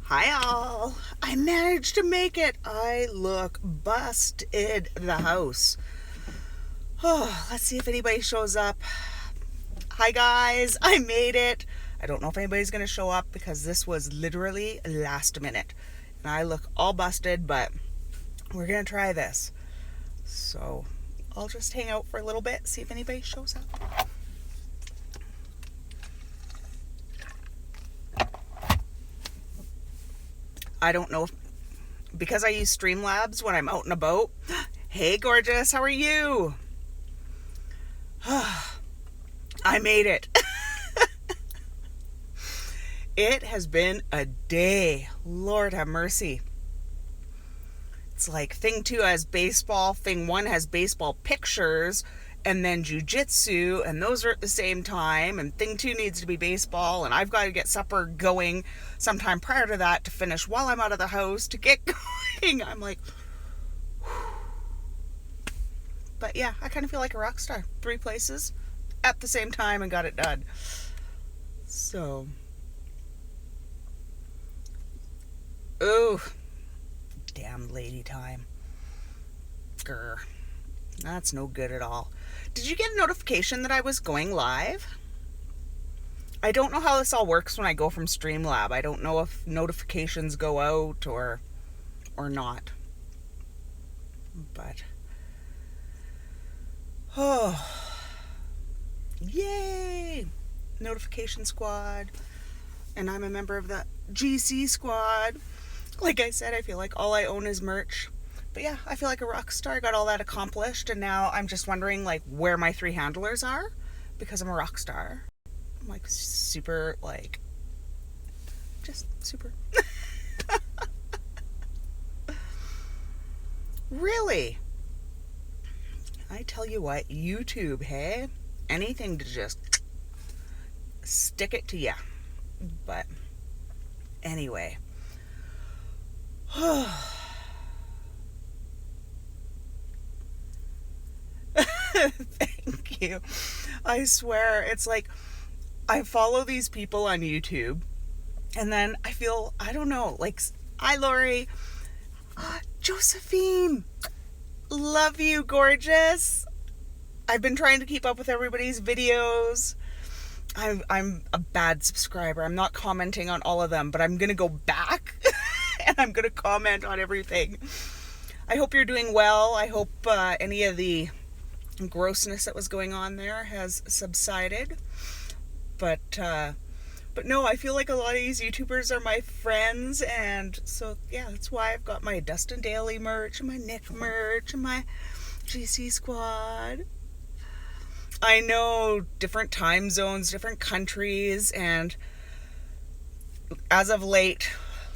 Hi all. I managed to make it. I look busted the house. Oh, let's see if anybody shows up. Hi guys, I made it. I don't know if anybody's going to show up because this was literally last minute. And I look all busted, but we're going to try this. So I'll just hang out for a little bit, see if anybody shows up. I don't know if, because I use Streamlabs when I'm out and about. Hey, gorgeous, how are you? I made it. It has been a day. Lord have mercy. It's like thing 2 has baseball, thing 1 has baseball pictures, and then jujitsu, and those are at the same time, and thing 2 needs to be baseball, and I've got to get supper going sometime prior to that to finish while I'm out of the house to get going. I'm like, whew. But yeah, I kind of feel like a rock star. 3 places at the same time and got it done. So, ooh, damn lady time. Grr. That's no good at all. Did you get a notification that I was going live? I don't know how this all works when I go from Streamlab. I don't know if notifications go out or not. But oh, yay! Notification squad. And I'm a member of the GC squad. Like I said, I feel like all I own is merch. But yeah, I feel like a rock star. I got all that accomplished, and now I'm just wondering like where my 3 handlers are because I'm a rock star. I'm like super, like, just super. Really? I tell you what, YouTube, hey? Anything to just stick it to ya. But anyway. Thank you. I swear, it's like I follow these people on YouTube, and then I feel, I don't know, like, hi Lori, Josephine, love you, gorgeous. I've been trying to keep up with everybody's videos. I'm a bad subscriber. I'm not commenting on all of them, but I'm gonna go back and I'm gonna comment on everything. I hope you're doing well. I hope any of the grossness that was going on there has subsided. But no, I feel like a lot of these YouTubers are my friends, and so yeah, that's why I've got my Dustin Daily merch and my Nick merch and my GC squad. I know different time zones, different countries, and as of late,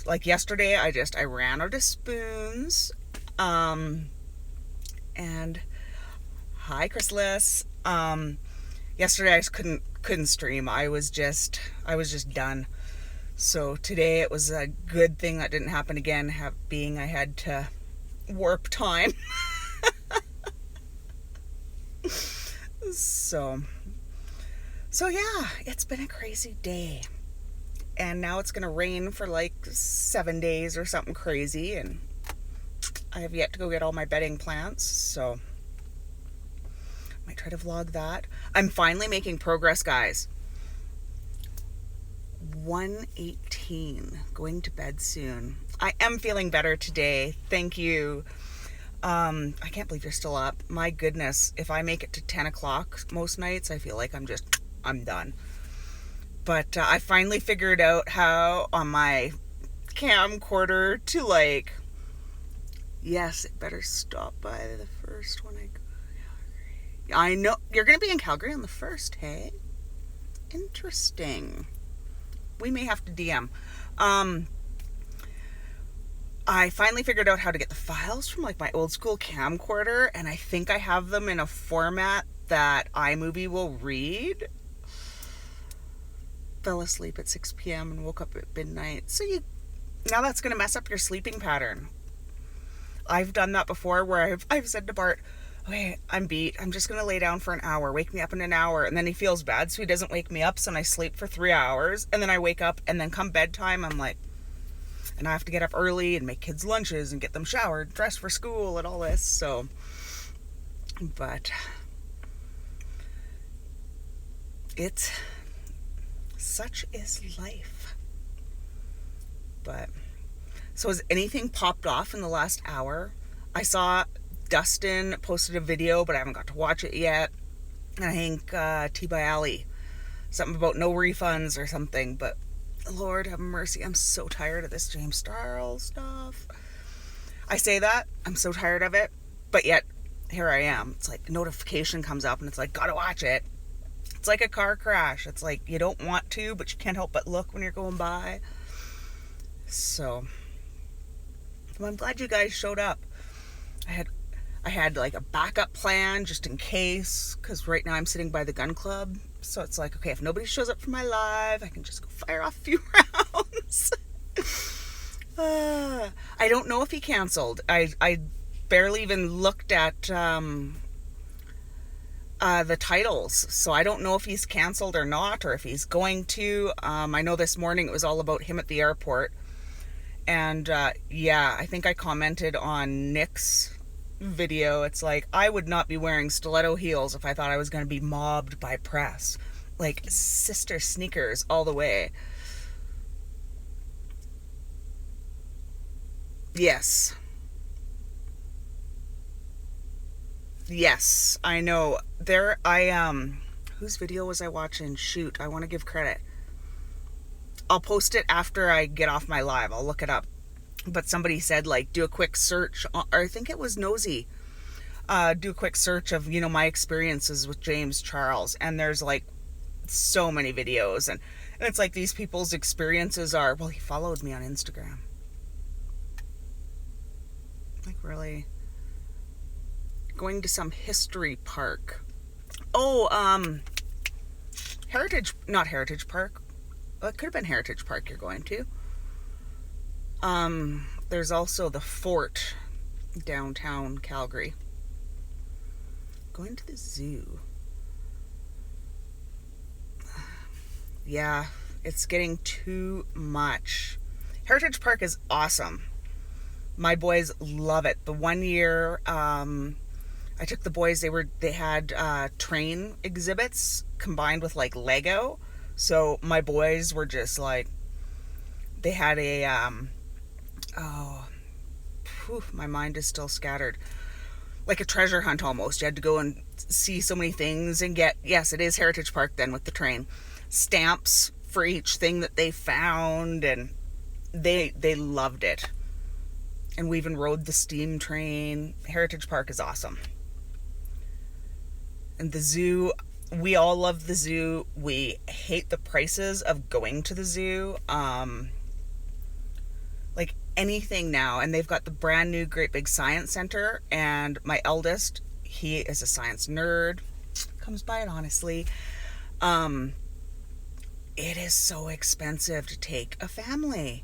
like yesterday, I ran out of spoons. And hi, Chrysalis. Yesterday I just couldn't stream. I was just done. So today it was a good thing that didn't happen again, being I had to warp time. So yeah, it's been a crazy day. And now it's going to rain for like 7 days or something crazy, and I have yet to go get all my bedding plants, so might try to vlog that. I'm finally making progress, guys. 1:18, going to bed soon. I am feeling better today. Thank you. I can't believe you're still up. My goodness, if I make it to 10 o'clock most nights, I feel like I'm done. But I finally figured out how on my camcorder to, like, yes, it better stop by the first when I go to Calgary. I know you're going to be in Calgary on the 1st, hey? Interesting. We may have to DM. I finally figured out how to get the files from like my old school camcorder, and I think I have them in a format that iMovie will read. Fell asleep at 6 p.m. and woke up at midnight. So now that's going to mess up your sleeping pattern. I've done that before where I've said to Bart, okay, I'm beat. I'm just going to lay down for an hour. Wake me up in an hour. And then he feels bad, so he doesn't wake me up. So then I sleep for 3 hours. And then I wake up, and then come bedtime, I'm like, And I have to get up early and make kids lunches and get them showered, dressed for school and all this. So, but it's such is life. But so has anything popped off in the last hour? I saw Dustin posted a video, but I haven't got to watch it yet. And I think T by Alley, something about no refunds or something. But Lord have mercy, I'm so tired of this James Charles stuff. I say that, I'm so tired of it, but yet here I am. It's like a notification comes up and it's like, gotta watch it. It's like a car crash. It's like you don't want to, but you can't help but look when you're going by. So, well, I'm glad you guys showed up. I had like a backup plan just in case, because right now I'm sitting by the gun club. So it's like, okay, if nobody shows up for my live, I can just go fire off a few rounds. I don't know if he canceled. I barely even looked at the titles, so I don't know if he's canceled or not, or if he's going to. I know this morning it was all about him at the airport. And yeah, I think I commented on Nick's video. It's like, I would not be wearing stiletto heels if I thought I was going to be mobbed by press. Like, sister sneakers all the way. Yes, I know. Whose video was I watching? Shoot, I want to give credit. I'll post it after I get off my live. I'll look it up. But somebody said, like, do a quick search, or I think it was Nosy. Do a quick search of, my experiences with James Charles. And there's, like, so many videos. And it's like these people's experiences are, well, he followed me on Instagram. Like, really? Going to some history park. Oh, not Heritage Park. Well, it could have been Heritage Park you're going to. There's also the fort downtown Calgary. Going to the zoo. Yeah, it's getting too much. Heritage Park is awesome. My boys love it. The one year I took the boys, they had train exhibits combined with like Lego. So my boys were just like, they had a my mind is still scattered. Like a treasure hunt almost. You had to go and see so many things and get, yes, it is Heritage Park then with the train, stamps for each thing that they found, and they loved it. And we even rode the steam train. Heritage Park is awesome. And the zoo, we all love the zoo. We hate the prices of going to the zoo. Like anything now. And they've got the brand new Great Big Science Center. And my eldest, he is a science nerd. Comes by it honestly. It is so expensive to take a family.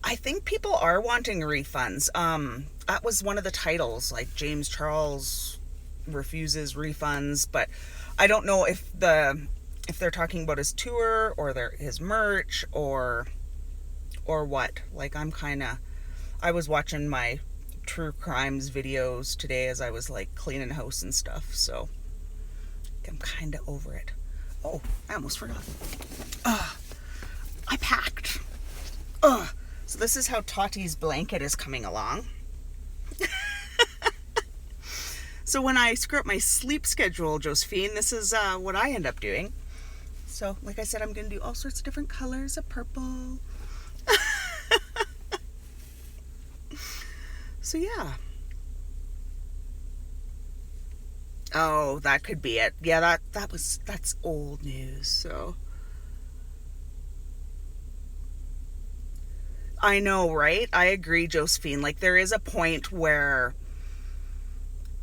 I think people are wanting refunds. That was one of the titles, like James Charles refuses refunds, but I don't know if they're talking about his tour or his merch or what. Like I was watching my true crimes videos today as I was like cleaning house and stuff, so I'm kind of over it. Oh, I almost forgot. I packed. So this is how Tati's blanket is coming along. So when I screw up my sleep schedule, Josephine, this is what I end up doing. So, like I said, I'm going to do all sorts of different colors of purple. So, yeah. Oh, that could be it. Yeah, that's old news, so. I know, right? I agree, Josephine. Like, there is a point where,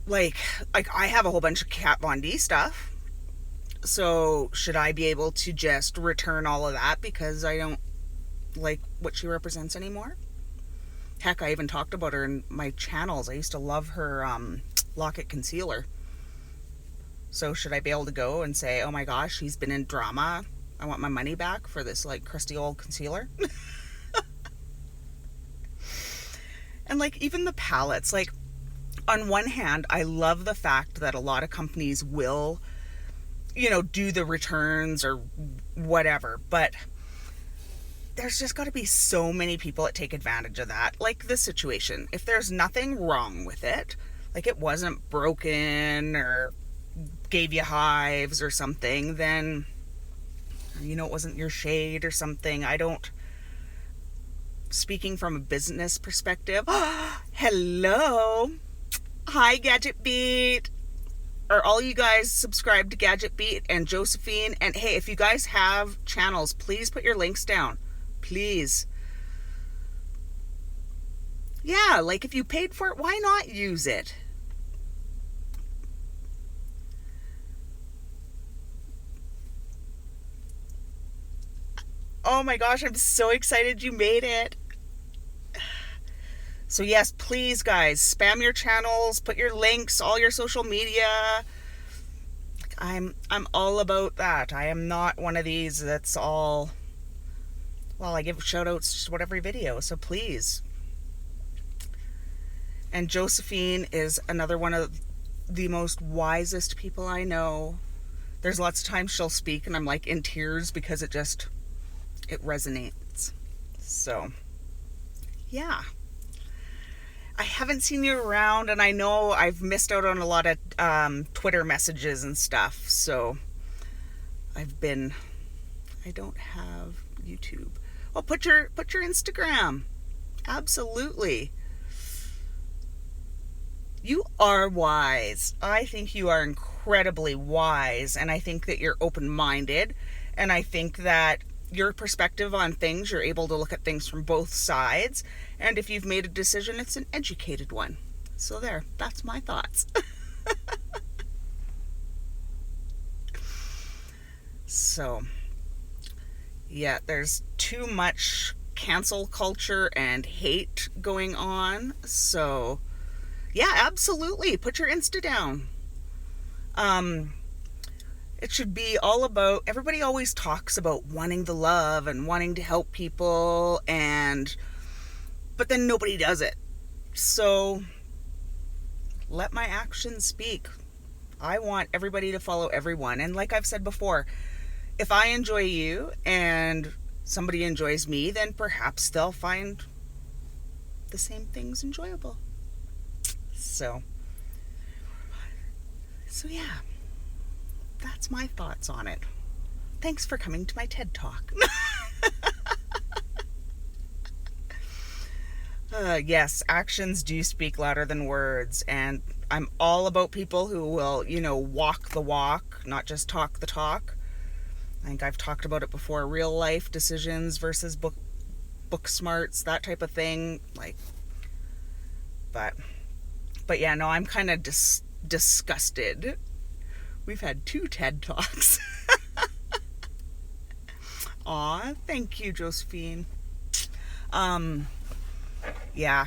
like I have a whole bunch of Kat Von D stuff. So, should I be able to just return all of that because I don't like what she represents anymore? Heck, I even talked about her in my channels. I used to love her Locket Concealer. So, should I be able to go and say, oh my gosh, she's been in drama I want my money back for this like crusty old concealer. And like even the palettes, like on one hand, I love the fact that a lot of companies will, do the returns or whatever, but there's just got to be so many people that take advantage of that. Like this situation, if there's nothing wrong with it, like it wasn't broken or gave you hives or something, then, it wasn't your shade or something. Speaking from a business perspective, hello. Hi, Gadget Beat. Are all you guys subscribed to Gadget Beat and Josephine? And hey, if you guys have channels, please put your links down. Please. Yeah, like if you paid for it, why not use it? Oh my gosh, I'm so excited you made it. So yes, please guys, spam your channels, put your links, all your social media. I'm all about that. I am not one of these that's all, well, I give shout outs just about every video, so please. And Josephine is another one of the most wisest people I know. There's lots of times she'll speak and I'm like in tears because it resonates. So, yeah. I haven't seen you around, and I know I've missed out on a lot of Twitter messages and stuff, so I don't have YouTube. Well, put your Instagram. Absolutely. You are wise. I think you are incredibly wise, and I think that you're open-minded, and I think that your perspective on things, you're able to look at things from both sides, and if you've made a decision, it's an educated one. So there, that's my thoughts. So, yeah, there's too much cancel culture and hate going on, so yeah, absolutely, put your Insta down. It should be all about, everybody always talks about wanting the love and wanting to help people, but then nobody does it. So let my actions speak. I want everybody to follow everyone. And like I've said before, if I enjoy you and somebody enjoys me, then perhaps they'll find the same things enjoyable. So yeah. That's my thoughts on it. Thanks for coming to my TED Talk. Yes, actions do speak louder than words, and I'm all about people who will, walk the walk, not just talk the talk. I think I've talked about it before, real life decisions versus book smarts, that type of thing. But yeah, no, I'm kind of disgusted. We've had 2 TED Talks. Aw, thank you, Josephine. Yeah,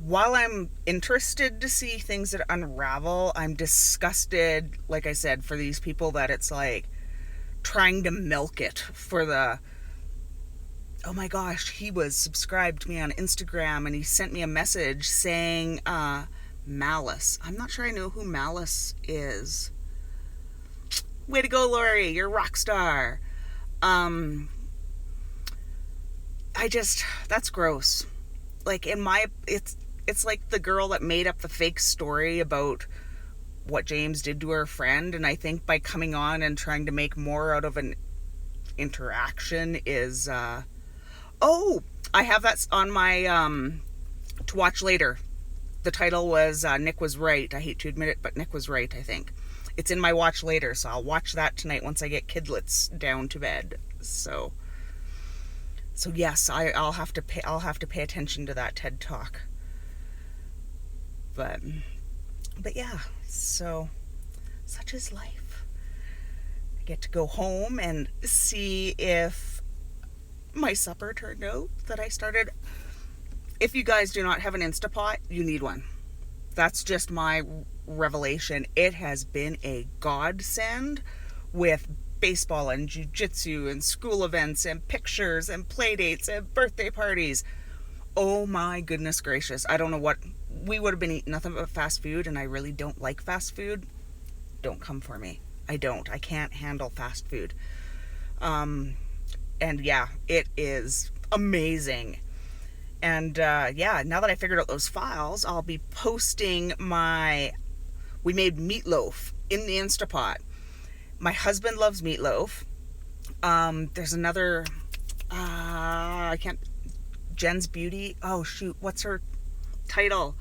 while I'm interested to see things that unravel, I'm disgusted, like I said, for these people that it's like trying to milk it for the, oh my gosh, he was subscribed to me on Instagram and he sent me a message saying, Malice. I'm not sure I know who Malice is. Way to go, Lori. You're a rock star. That's gross. Like it's like the girl that made up the fake story about what James did to her friend, and I think by coming on and trying to make more out of an interaction is, I have that on my, to watch later. The title was Nick Was Right. I hate to admit it, but Nick was right, I think. It's in my watch later, so I'll watch that tonight once I get kidlets down to bed. So yes, I'll have to pay attention to that TED Talk. But yeah, so such is life. I get to go home and see if my supper turned out that I started. If you guys do not have an Instapot, you need one. That's just my revelation. It has been a godsend with baseball and jiu-jitsu and school events and pictures and play dates and birthday parties. Oh my goodness gracious. I don't know what we would have been eating nothing but fast food, and I really don't like fast food. Don't come for me. I don't. I can't handle fast food. And yeah, it is amazing. And yeah, now that I figured out those files, I'll be posting we made meatloaf in the Instapot. My husband loves meatloaf. There's another, I can't, Jen's Beauty. Oh shoot, what's her title?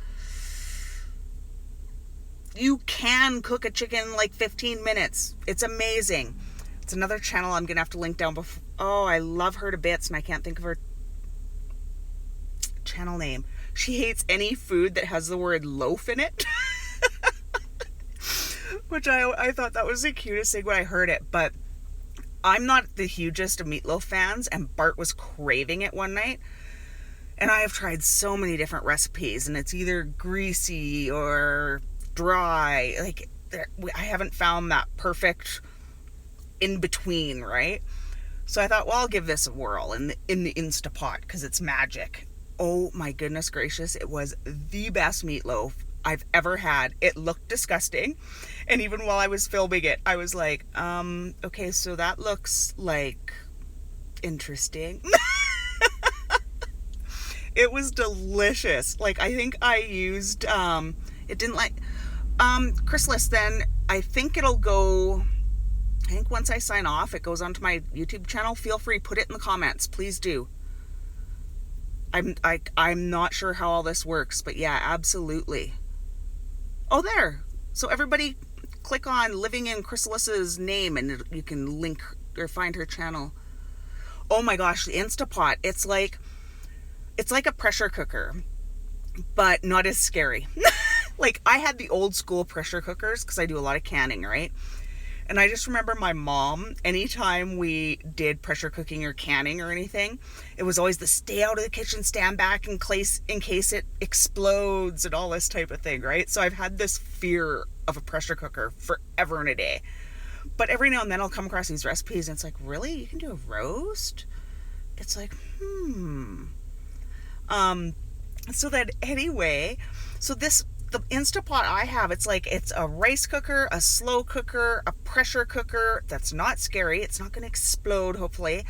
You can cook a chicken in like 15 minutes. It's amazing. It's another channel I'm going to have to link down before. Oh, I love her to bits, and I can't think of her channel name. She hates any food that has the word loaf in it. Which I thought that was the cutest thing when I heard it. But I'm not the hugest of meatloaf fans, and Bart was craving it one night. And I have tried so many different recipes, and it's either greasy or dry. Like, I haven't found that perfect in between, right? So I thought, well, I'll give this a whirl in the Instapot because it's magic. Oh my goodness gracious, it was the best meatloaf I've ever had. It looked disgusting, and even while I was filming it, I was like, okay, so that looks like interesting. It was delicious. Like, I think I used it didn't like Chrysalis. Then I think it'll go, I think once I sign off, it goes onto my YouTube channel. Feel free, put it in the comments, please do. I'm not sure how all this works, but yeah, absolutely. Oh, there. So everybody click on Living in Chrysalis's name, and you can link or find her channel. Oh my gosh, the Instapot. It's like a pressure cooker, but not as scary. Like, I had the old school pressure cookers because I do a lot of canning, right? And I just remember my mom, anytime we did pressure cooking or canning or anything, it was always the stay out of the kitchen, stand back in case it explodes and all this type of thing, right? So I've had this fear of a pressure cooker forever and a day. But every now and then I'll come across these recipes and it's like, really? You can do a roast? It's like, so that anyway, so the Instapot I have, it's a rice cooker, a slow cooker, a pressure cooker that's not scary. It's not going to explode, hopefully.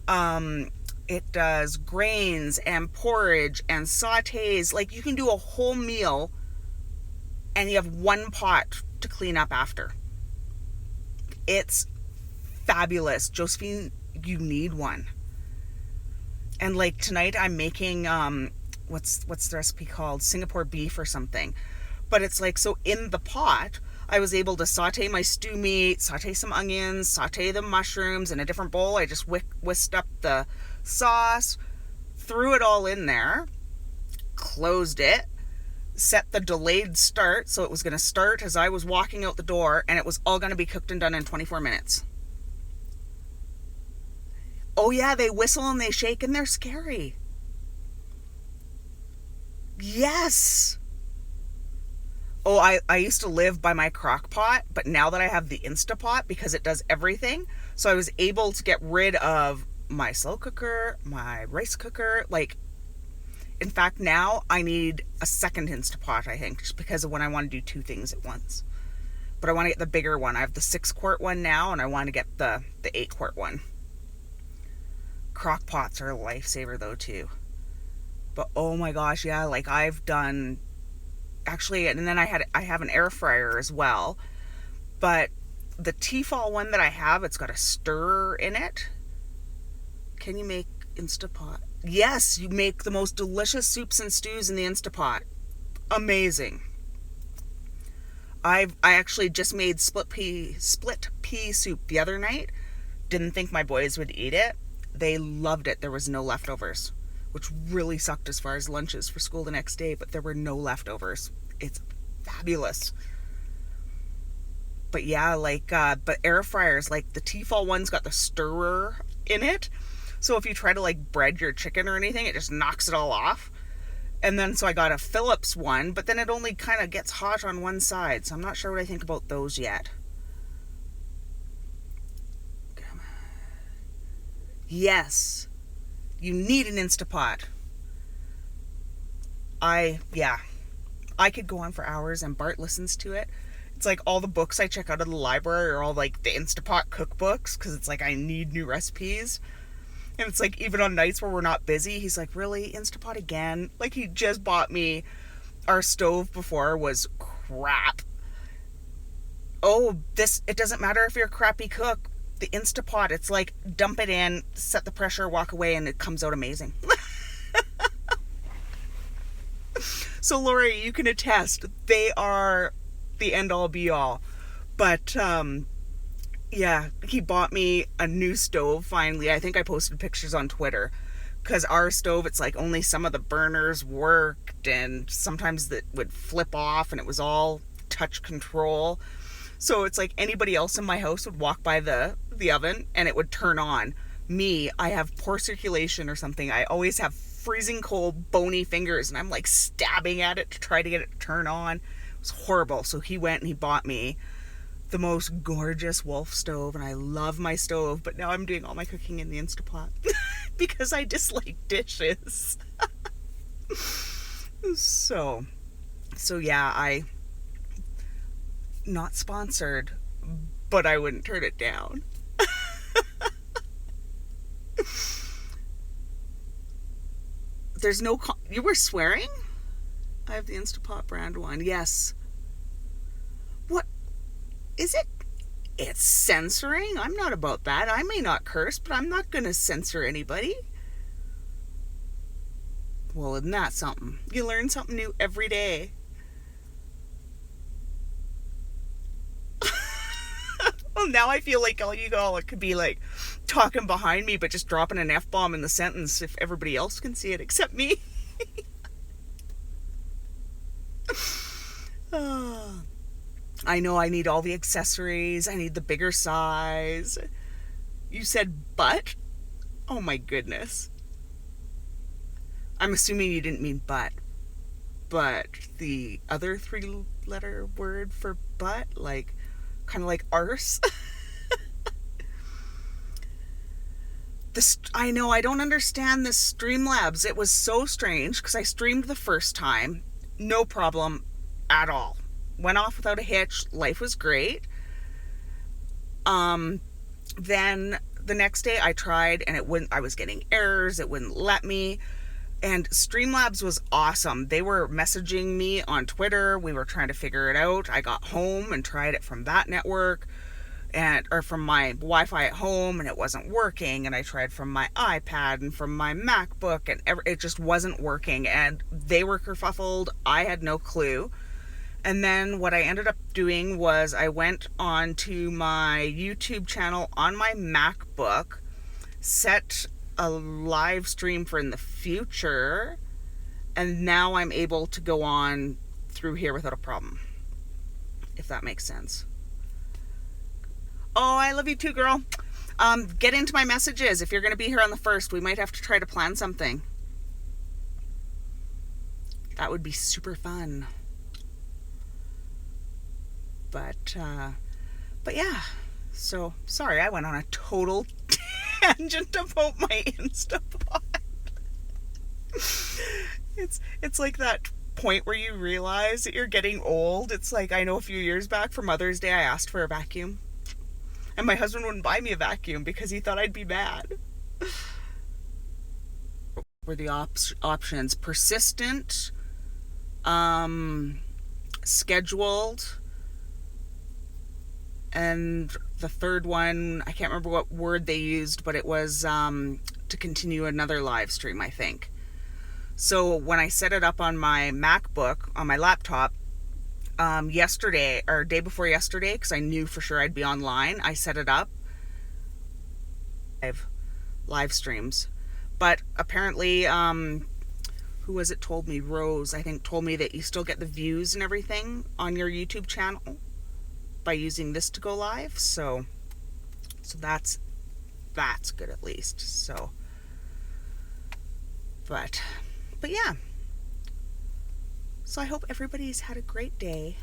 It does grains and porridge and sautés. Like, you can do a whole meal and you have one pot to clean up after. It's fabulous. Josephine, you need one. And like tonight I'm making what's the recipe called? Singapore beef or something. But it's like, so in the pot, I was able to saute my stew meat, saute some onions, saute the mushrooms in a different bowl. I just whisked up the sauce, threw it all in there, closed it, set the delayed start. So it was going to start as I was walking out the door, and it was all going to be cooked and done in 24 minutes. Oh yeah, they whistle and they shake and they're scary. Yes. Oh, I used to live by my crock pot, but now that I have the Instapot, because it does everything, so I was able to get rid of my slow cooker, my rice cooker. Like, in fact, now I need a second Instapot, I think, just because of when I want to do two things at once. But I want to get the bigger one. I have the 6-quart one now, and I want to get the 8-quart one. Crock pots are a lifesaver though too. But oh my gosh, yeah, like I've done actually, and then I have an air fryer as well. But the Tefal one that I have, it's got a stirrer in it. Can you make Instapot? Yes, you make the most delicious soups and stews in the Instapot. Amazing. I actually just made split pea soup the other night. Didn't think my boys would eat it. They loved it. There was no leftovers, which really sucked as far as lunches for school the next day, but there were no leftovers. It's fabulous. But yeah, like, but air fryers, like the Tefal one's got the stirrer in it. So if you try to like bread your chicken or anything, it just knocks it all off. And then so I got a Philips one, but then it only kind of gets hot on one side, so I'm not sure what I think about those yet. Yes, you need an Instapot. Yeah, I could go on for hours, and Bart listens to it. It's like all the books I check out of the library are all like the Instapot cookbooks, because it's like I need new recipes. And it's like even on nights where we're not busy, he's like, really, Instapot again? Like he just bought me, our stove before was crap. Oh, it doesn't matter if you're a crappy cook. The Instapot, it's like dump it in, set the pressure, walk away, and it comes out amazing. So Lori, you can attest, they are the end all be all. But yeah, he bought me a new stove finally. I think I posted pictures on Twitter, because our stove, it's like only some of the burners worked, and sometimes it would flip off, and it was all touch control. So it's like anybody else in my house would walk by the oven and it would turn on. Me, I have poor circulation or something. I always have freezing cold, bony fingers, and I'm like stabbing at it to try to get it to turn on. It was horrible. So he went and he bought me the most gorgeous Wolf stove, and I love my stove, but now I'm doing all my cooking in the Instapot because I dislike dishes. So yeah, not sponsored, but I wouldn't turn it down. There's no you were swearing? I have the Instapot brand one. Yes. What is it? It's censoring? I'm not about that. I may not curse, but I'm not going to censor anybody. Well, isn't that something? You learn something new every day. Well, now I feel like all you all could be like talking behind me, but just dropping an F-bomb in the sentence if everybody else can see it except me. I know I need all the accessories. I need the bigger size. You said butt? Oh my goodness. I'm assuming you didn't mean butt, but the other 3-letter word for butt, like kind of like arse. I know, I don't understand this Streamlabs. It was so strange because I streamed the first time, no problem at all. Went off without a hitch. Life was great. Then the next day I tried and it wouldn't. I was getting errors. It wouldn't let me. And Streamlabs was awesome. They were messaging me on Twitter. We were trying to figure it out. I got home and tried it from that network, or from my Wi-Fi at home, and it wasn't working. And I tried from my iPad and from my MacBook, and it just wasn't working. And they were kerfuffled. I had no clue. And then what I ended up doing was I went on to my YouTube channel on my MacBook, set a live stream for in the future, and now I'm able to go on through here without a problem, if that makes sense. Oh, I love you too, girl. Get into my messages. If you're going to be here on the 1st, we might have to try to plan something. That would be super fun. But yeah, so sorry I went on a total tangent about my Instapot. It's like that point where you realize that you're getting old. It's like, I know a few years back for Mother's Day I asked for a vacuum, and my husband wouldn't buy me a vacuum because he thought I'd be mad. Were the options persistent, scheduled, and the third one, I can't remember what word they used, but it was to continue another live stream, I think. So when I set it up on my MacBook, on my laptop, yesterday, or day before yesterday, because I knew for sure I'd be online, I set it up. Live streams. But apparently, who was it told me? Rose, I think, told me that you still get the views and everything on your YouTube channel by using this to go live. So that's good at least. So, but yeah. So I hope everybody's had a great day.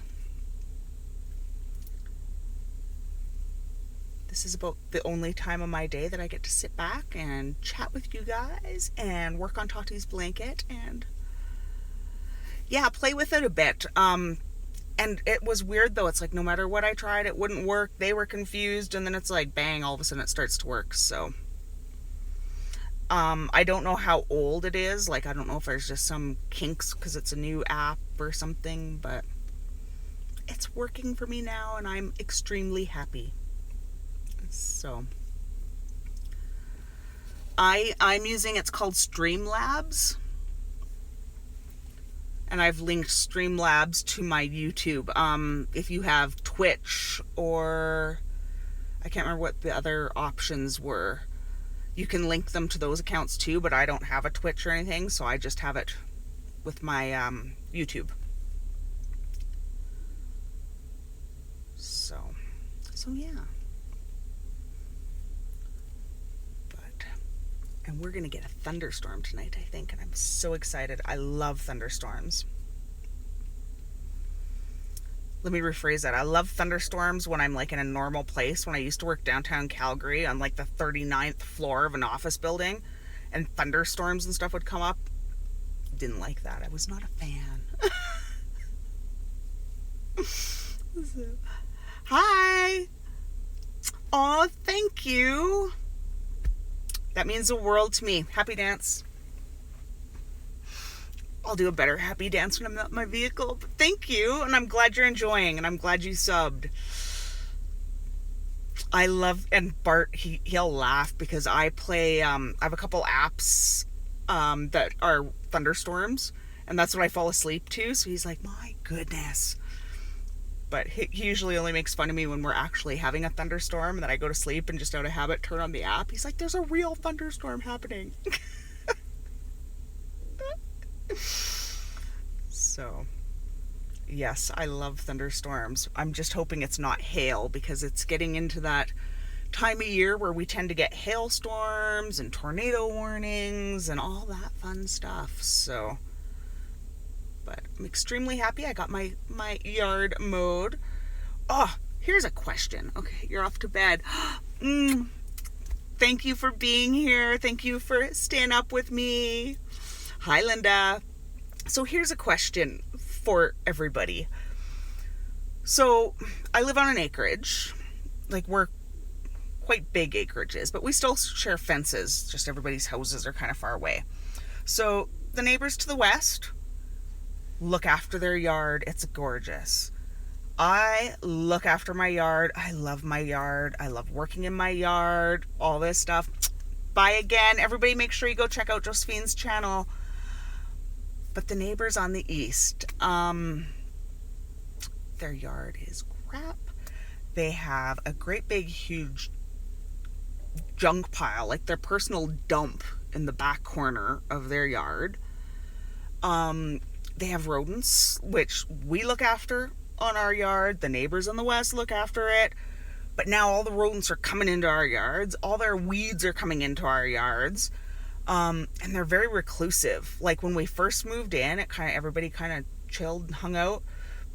This is about the only time of my day that I get to sit back and chat with you guys and work on Tati's blanket and yeah, play with it a bit. And it was weird though. It's like no matter what I tried, it wouldn't work. They were confused, and then it's like bang, all of a sudden it starts to work. So I don't know how old it is. Like I don't know if there's just some kinks because it's a new app or something, but it's working for me now, and I'm extremely happy. So I'm using, it's called Streamlabs, and I've linked Streamlabs to my YouTube. If you have Twitch, or I can't remember what the other options were, you can link them to those accounts too, but I don't have a Twitch or anything, so I just have it with my YouTube. So yeah. And we're going to get a thunderstorm tonight, I think, and I'm so excited. I love thunderstorms. Let me rephrase that. I love thunderstorms when I'm like in a normal place. When I used to work downtown Calgary on like the 39th floor of an office building, and thunderstorms and stuff would come up. Didn't like that. I was not a fan. Hi. Oh, thank you. That means the world to me. Happy dance. I'll do a better happy dance when I'm not in my vehicle. But thank you, and I'm glad you're enjoying, and I'm glad you subbed. I love, and Bart, he'll laugh because I play, I have a couple apps that are thunderstorms, and that's what I fall asleep to, so he's like, my goodness. But he usually only makes fun of me when we're actually having a thunderstorm, and then I go to sleep and just out of habit turn on the app. He's like, there's a real thunderstorm happening. So, yes, I love thunderstorms. I'm just hoping it's not hail, because it's getting into that time of year where we tend to get hailstorms and tornado warnings and all that fun stuff. So, but I'm extremely happy I got my yard mowed. Oh, here's a question. Okay, you're off to bed. Thank you for being here. Thank you for staying up with me. Hi, Linda. So here's a question for everybody. So I live on an acreage. Like, we're quite big acreages, but we still share fences. Just everybody's houses are kind of far away. So the neighbors to the west look after their yard. It's gorgeous. I look after my yard. I love my yard. I love working in my yard. All this stuff. Bye again. Everybody make sure you go check out Josephine's channel. But the neighbors on the east, their yard is crap. They have a great big huge junk pile, like their personal dump in the back corner of their yard. They have rodents, which we look after on our yard. The neighbors on the west look after it. But now all the rodents are coming into our yards. All their weeds are coming into our yards. And they're very reclusive. Like when we first moved in, everybody kind of chilled and hung out.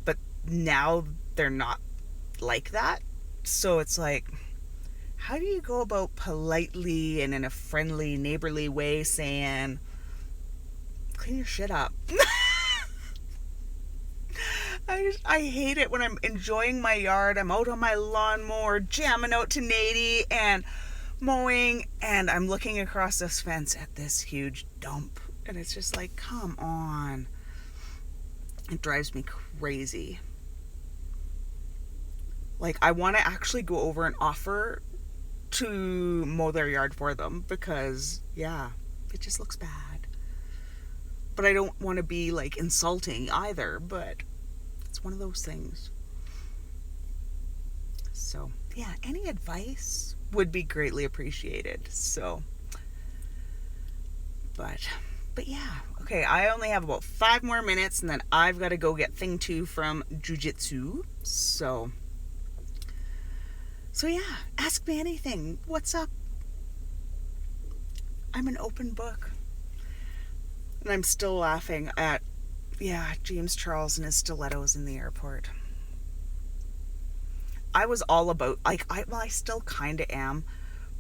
But now they're not like that. So it's like, how do you go about politely and in a friendly, neighborly way saying, clean your shit up? I hate it when I'm enjoying my yard. I'm out on my lawnmower, jamming out to Nady and mowing, and I'm looking across this fence at this huge dump. And it's just like, come on. It drives me crazy. Like, I want to actually go over and offer to mow their yard for them because, yeah, it just looks bad. But I don't want to be, like, insulting either, but it's one of those things. So, yeah, any advice would be greatly appreciated. So, but yeah, okay, I only have about 5 more minutes, and then I've got to go get thing 2 from Jiu-Jitsu. So yeah, ask me anything. What's up? I'm an open book. And I'm still laughing at Yeah, James Charles and his stilettos in the airport. I was all about, like, I still kind of am.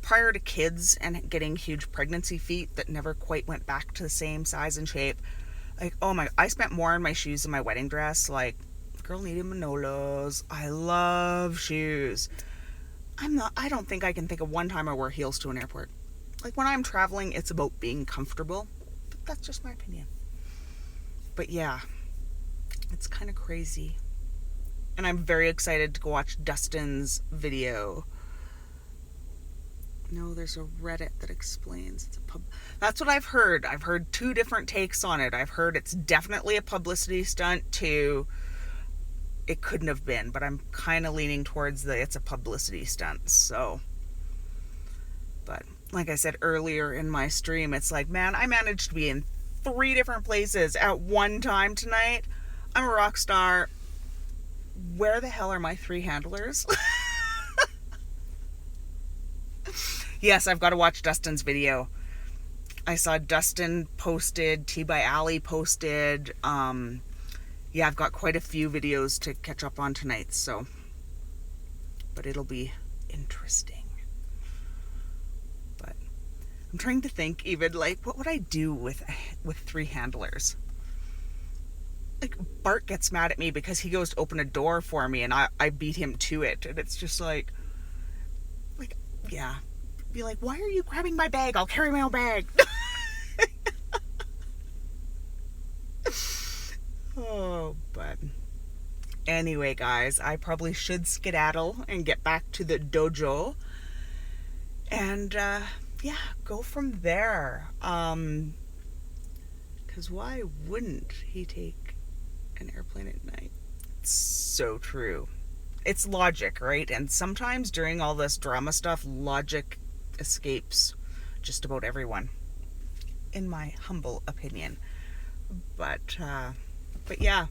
Prior to kids and getting huge pregnancy feet that never quite went back to the same size and shape, like, oh my, I spent more on my shoes than my wedding dress. Like, girl needed Manolos. I love shoes. I don't think I can think of one time I wore heels to an airport. Like, when I'm traveling, it's about being comfortable. But that's just my opinion. But yeah, it's kind of crazy. And I'm very excited to go watch Dustin's video. No, there's a Reddit that explains it's a pub. That's what I've heard. I've heard two different takes on it. I've heard it's definitely a publicity stunt to it couldn't have been, but I'm kind of leaning towards the it's a publicity stunt. So, but like I said earlier in my stream, it's like, man, I managed to be in 3 different places at one time tonight. I'm a rock star. Where the hell are my 3 handlers? Yes, I've got to watch Dustin's video. I saw Dustin posted, T by Alley posted. Yeah, I've got quite a few videos to catch up on tonight, so. But it'll be interesting. But I'm trying to think even, like, what would I do with 3 handlers? Like, Bart gets mad at me because he goes to open a door for me and I beat him to it. And it's just like, yeah. Be like, why are you grabbing my bag? I'll carry my own bag. Oh, but anyway, guys, I probably should skedaddle and get back to the dojo. And, yeah, go from there. Because why wouldn't he take an airplane at night? It's so true. It's logic, right? And sometimes during all this drama stuff, logic escapes just about everyone, in my humble opinion. But yeah.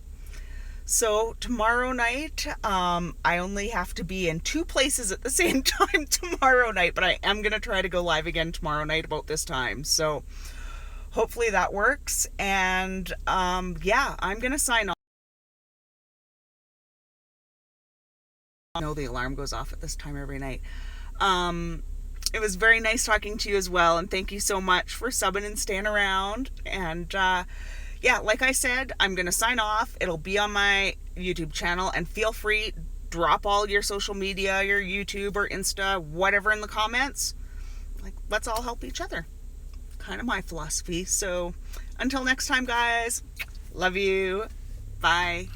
So tomorrow night, I only have to be in 2 places at the same time tomorrow night, but I am going to try to go live again tomorrow night about this time. So hopefully that works. And yeah, I'm going to sign off. I know the alarm goes off at this time every night. It was very nice talking to you as well, and thank you so much for subbing and staying around. And yeah, like I said, I'm going to sign off. It'll be on my YouTube channel, and feel free, drop all your social media, your YouTube or Insta, whatever in the comments. Like, let's all help each other. Kind of my philosophy. So until next time, guys, love you. Bye.